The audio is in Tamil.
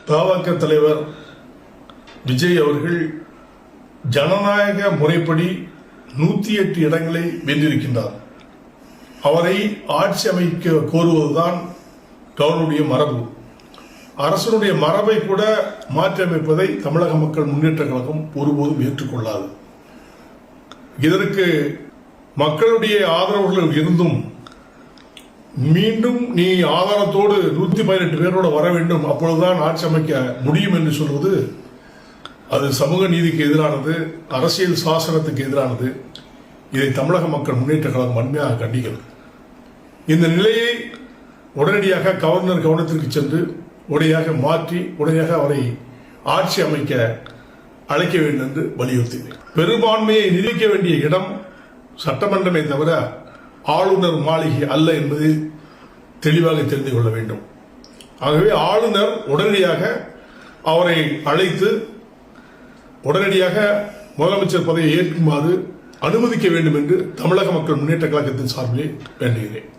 பாமக தலைவர் விஜய் அவர்கள் ஜனநாயக முறைப்படி 108 இடங்களை வென்றிருக்கின்றார். அவரை ஆட்சி அமைக்க கோருவதுதான் கவர்னருடைய மரபு. அரசனுடைய மரபை கூட மாற்றியமைப்பதை தமிழக மக்கள் முன்னேற்ற கழகம் ஒருபோதும் ஏற்றுக்கொள்ளாது. இதற்கு மக்களுடைய ஆதரவுகள் இருந்தும் மீண்டும் நீ ஆதாரத்தோடு 118 பேரோடு வர வேண்டும், அப்பொழுதுதான் ஆட்சி அமைக்க முடியும் என்று சொல்வது அது சமூக நீதிக்கு எதிரானது, அரசியல் சாசனத்துக்கு எதிரானது. இதை தமிழக மக்கள் முன்னேற்ற கழகம் வன்மையாக கண்டிக்கிறது. இந்த நிலையை உடனடியாக கவர்னர் கவனத்திற்கு சென்று உடையாக மாற்றி உடையாக அவரை ஆட்சி அமைக்க அழைக்க வேண்டும் என்று வலியுறுத்தினேன். பெரும்பான்மையை நிரூபிக்க வேண்டிய இடம் சட்டமன்றமே தவிர ஆளுநர் மாளிகை அல்ல என்பதை தெளிவாக தெரிந்து கொள்ள வேண்டும். ஆகவே ஆளுநர் உடனடியாக அவரை அழைத்து உடனடியாக முதலமைச்சர் பதவியை ஏற்குமாறு அனுமதிக்க வேண்டும் என்று தமிழக மக்கள் முன்னேற்ற கழகத்தின் சார்பிலே வேண்டுகிறேன்.